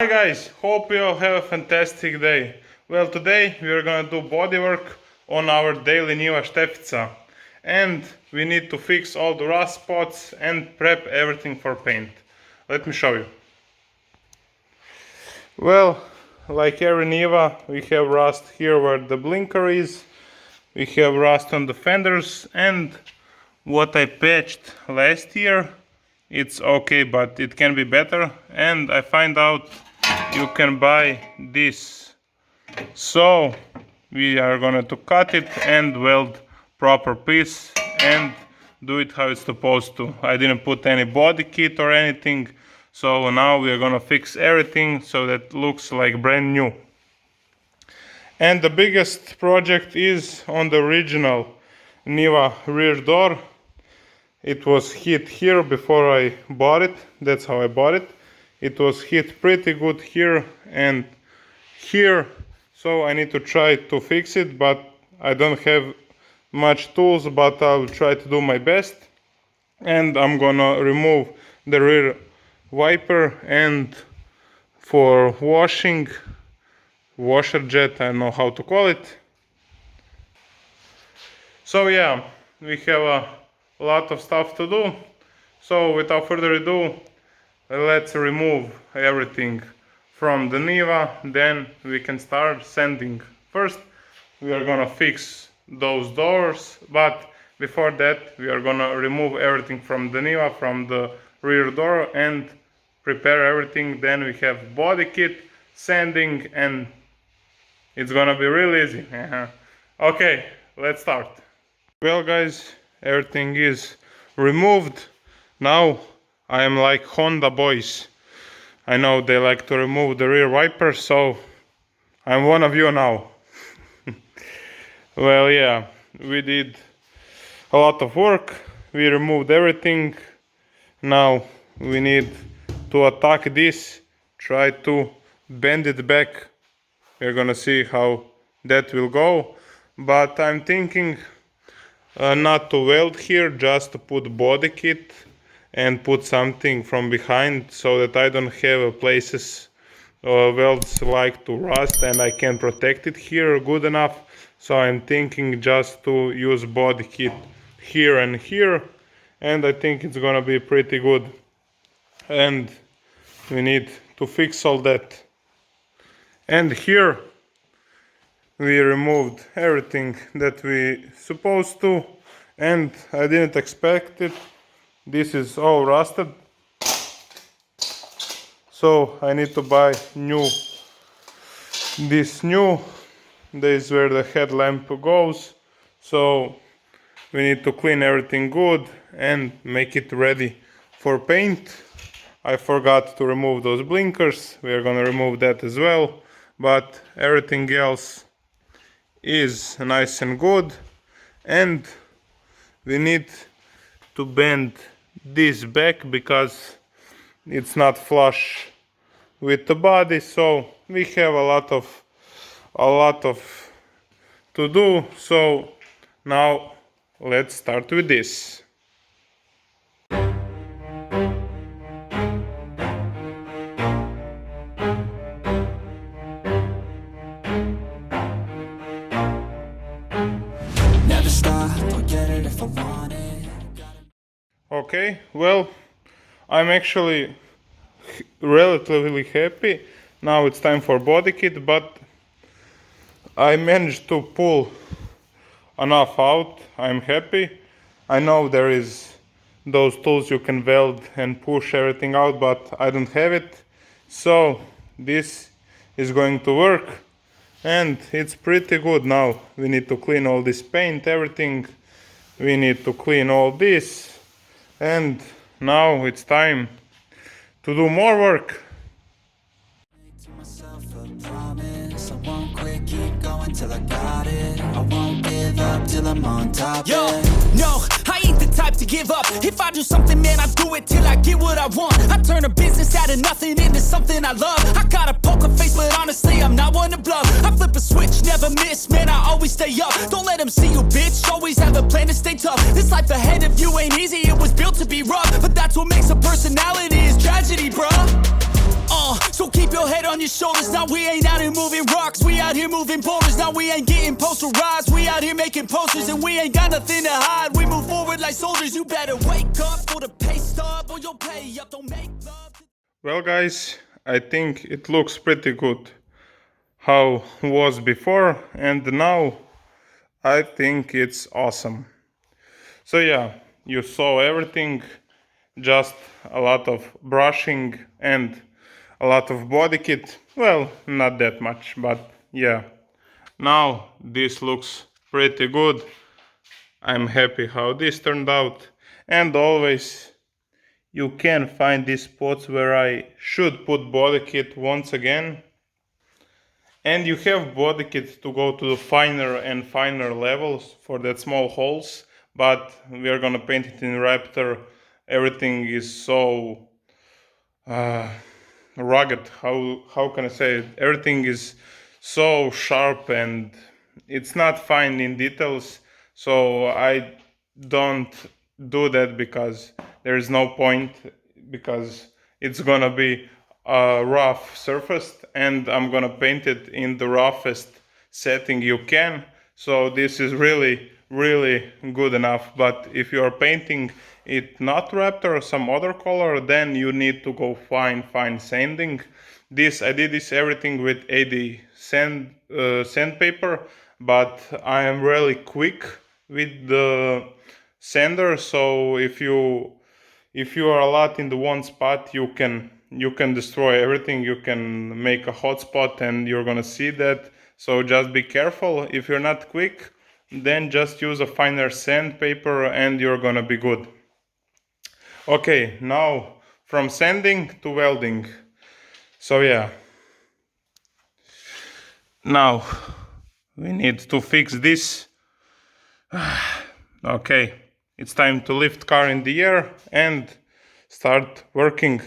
Hi guys, hope you all have a fantastic day. Well, today we are gonna do bodywork on our daily niva štefica, and we need to fix all the rust spots and prep everything for paint. Let me show you. Well, like every niva, we have rust here where the blinker is, we have rust on the fenders, and what I patched last year, it's okay, but it can be better, and I find out you can buy this. So we are gonna to cut it and weld proper piece and do it how it's supposed to. I didn't put any body kit or anything, so now we are gonna fix everything so that it looks like brand new. And the biggest project is on the original niva rear door. It was hit here before I bought it. That's how I bought it. It was hit pretty good here and here, so I need to try to fix it, but I don't have much tools, but I'll try to do my best. And I'm gonna remove the rear wiper, and for washing, washer jet, I don't know how to call it. So yeah, we have a lot of stuff to do, so without further ado, let's remove everything from the niva, then we can start sanding. First we are gonna fix those doors, but before that we are gonna remove everything from the niva, from the rear door, and prepare everything. Then we have body kit, sanding, and it's gonna be really easy. Okay, let's start. Well guys, everything is removed. Now I am like Honda boys. I know they like to remove the rear wiper, so I'm one of you now. Well, yeah, we did a lot of work. We removed everything. Now we need to attack this, try to bend it back. We're gonna see how that will go. But I'm thinking not to weld here, just to put body kit and put something from behind so that I don't have places welds like to rust and I can protect it here good enough. So I'm thinking just to use body kit here and here, and I think it's gonna be pretty good. And we need to fix all that. And here we removed everything that we supposed to, and I didn't expect it. This is all rusted, so I need to buy new. This is where the headlamp goes, so we need to clean everything good and make it ready for paint. I forgot to remove those blinkers. We are gonna remove that as well, but everything else is nice and good. And we need to bend this back because it's not flush with the body, so we have a lot of to do. So now let's start with this. Never stop, I'll get it if I want it. Okay, well, I'm actually relatively happy. Now it's time for body kit, but I managed to pull enough out. I'm happy. I know there is those tools you can weld and push everything out, but I don't have it. So this is going to work, and it's pretty good. Now we need to clean all this paint, everything. We need to clean all this. And now it's time to do more work. To myself a promise, I won't quit, keep going till I got it. I won't give up till I'm on top. Yo, no, I ain't the type to give up. If I do something, man, I do it till I get what I want. I turn a business out of nothing into something I love. I got a poker face, but honestly, I'm not one to bluff. I flip a switch, never miss, man, I always stay up. Don't let them see you, bitch, always have a plan to stay tough. This life ahead of you ain't easy, it was built to be rough. But that's what makes a personality, is tragedy, bruh. So keep your head on your shoulders. Now we ain't out here moving rocks, we out here moving boulders. Now we ain't getting posterized, we out here making posters. And we ain't got nothing to hide, we move forward like soldiers. You better wake up for the pay stub, or you'll pay up. Don't make love. Well guys, I think it looks pretty good how was before, and now I think it's awesome. So yeah, you saw everything, just a lot of brushing and a lot of body kit. Well, not that much, but yeah. Now this looks pretty good. I'm happy how this turned out. And always you can find these spots where I should put body kit once again. And you have body kit to go to the finer and finer levels for that small holes. But we are gonna paint it in Raptor. Everything is so rugged. How can I say it? Everything is so sharp and it's not fine in details. So I don't do that because there is no point, because it's gonna be a rough surface and I'm gonna paint it in the roughest setting you can. So this is really good enough. But if you are painting it not Raptor or some other color, then you need to go fine sanding. I did this everything with 80 sandpaper, but I am really quick with the sander. So if you are a lot in the one spot, you can destroy everything. You can make a hot spot and you're gonna see that. So just be careful. If you're not quick, then just use a finer sandpaper and you're gonna be good. Okay, now from sanding to welding. So yeah, now we need to fix this. Okay, it's time to lift car in the air and start working.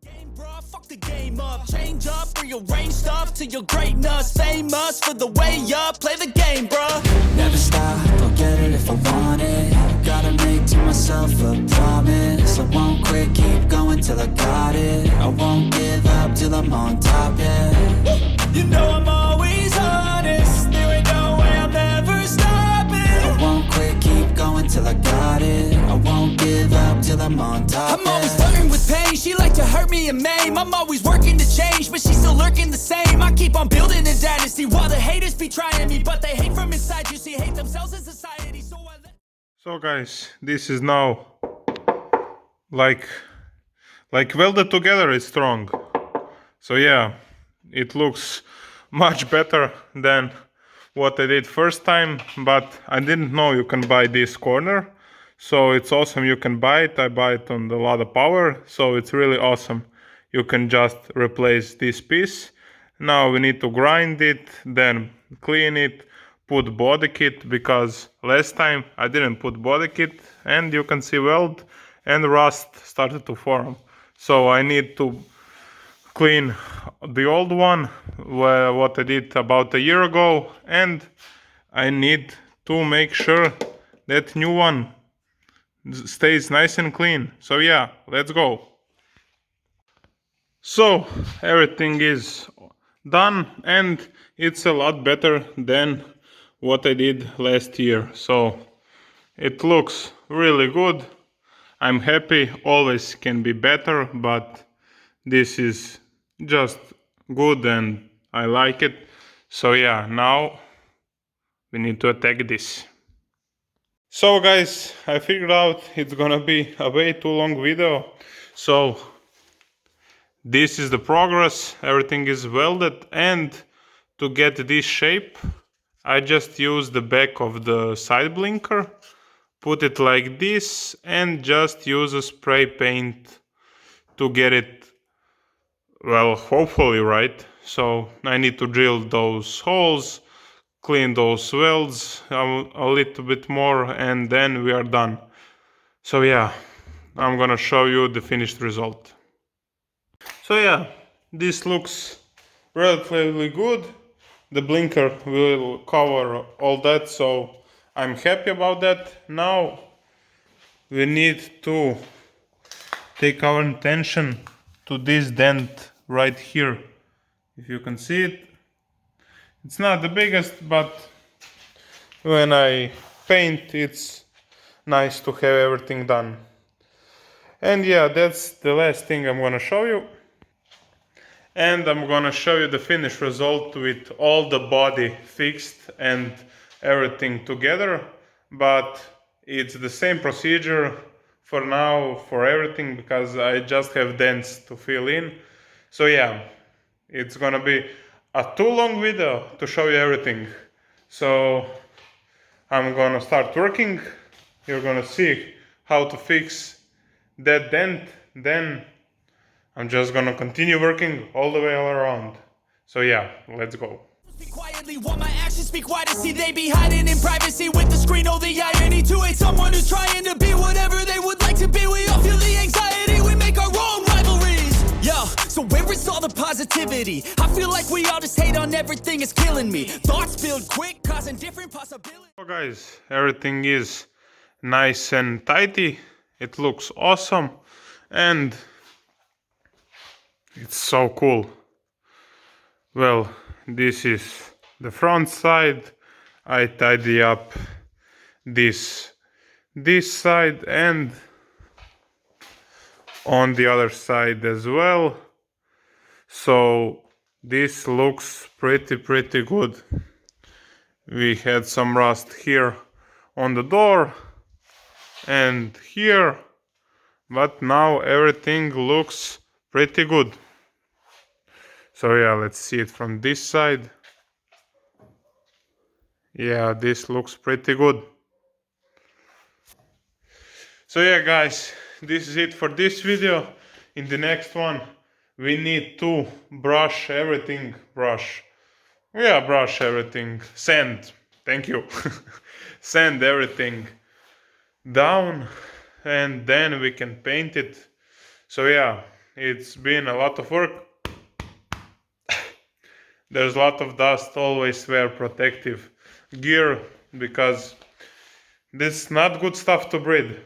Game, bruh, fuck the game up. Change up, rearrange stuff to your greatness. Famous for the way up. Play the game, bruh. Never stop, I'll get it if I want it. Gotta make to myself a promise. I won't quit, keep going till I got it. I won't give up till I'm on top, yeah. You know I'm always honest. There ain't no way I'm ever stopping. I won't quit, keep going till I got it. I won't give up till I'm on top, I'm always flirting with pain. She like to hurt me and maim. I'm always working to change, but she's still lurking the same. I keep on building a dynasty while the haters be trying me, but they hate from inside. You see, hate themselves in society. So guys, this is now like welded together. It's strong. So yeah, it looks much better than what I did first time, but I didn't know you can buy this corner. So it's awesome, you can buy it. I buy it on the Lada Power, so it's really awesome. You can just replace this piece. Now we need to grind it, then clean it, put body kit, because last time I didn't put body kit and you can see weld and rust started to form. So I need to clean the old one, what I did about a year ago, and I need to make sure that new one stays nice and clean. So yeah, let's go. So everything is done and it's a lot better than what I did last year. So it looks really good. I'm happy. Always can be better, but this is just good and I like it. So yeah, now we need to attack this. So guys, I figured out it's gonna be a way too long video. So this is the progress. Everything is welded, and to get this shape I just use the back of the side blinker, put it like this, and just use a spray paint to get it, well, hopefully right. So I need to drill those holes, clean those welds a little bit more, and then we are done. So yeah, I'm gonna show you the finished result. So yeah, this looks relatively good. The blinker will cover all that, so I'm happy about that. Now we need to take our attention to this dent right here. If you can see it, it's not the biggest, but when I paint, it's nice to have everything done. And yeah, that's the last thing I'm gonna show you. And I'm gonna show you the finished result with all the body fixed and everything together. But it's the same procedure for now for everything, because I just have dents to fill in. So yeah, it's gonna be a too long video to show you everything. So I'm gonna start working. You're gonna see how to fix that dent. Then I'm just gonna continue working all the way all around. So yeah, let's go. Speak quietly while my actions speak wider. See, they be hiding in privacy with the screen. Oh, the irony to hate someone who's trying to be whatever they would like to be. We all feel the anxiety, we make our own rivalries. Yo, so where is all the positivity? I feel like we all just hate on everything, it's killing me. Thoughts build quick, causing different possibilities. So guys, everything is nice and tidy. It looks awesome and it's so cool. Well, this is the front side. I tidy up this side and on the other side as well. So this looks pretty good. We had some rust here on the door and here, but now everything looks pretty good. So yeah, let's see it from this side. Yeah, this looks pretty good. So yeah guys, this is it for this video. In the next one we need to brush everything. Brush everything. Sand, thank you. Sand everything down and then we can paint it. So yeah, it's been a lot of work. There's a lot of dust. Always wear protective gear because this is not good stuff to breathe.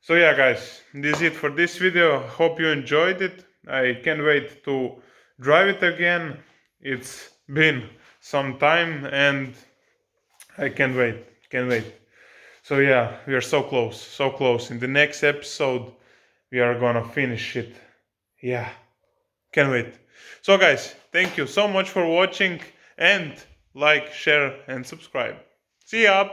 So yeah guys, this is it for this video. Hope you enjoyed it. I can't wait to drive it again. It's been some time and I can't wait. So yeah, we are so close. In the next episode we are gonna finish it. Yeah, can't wait. So guys, thank you so much for watching and like, share and subscribe. See ya!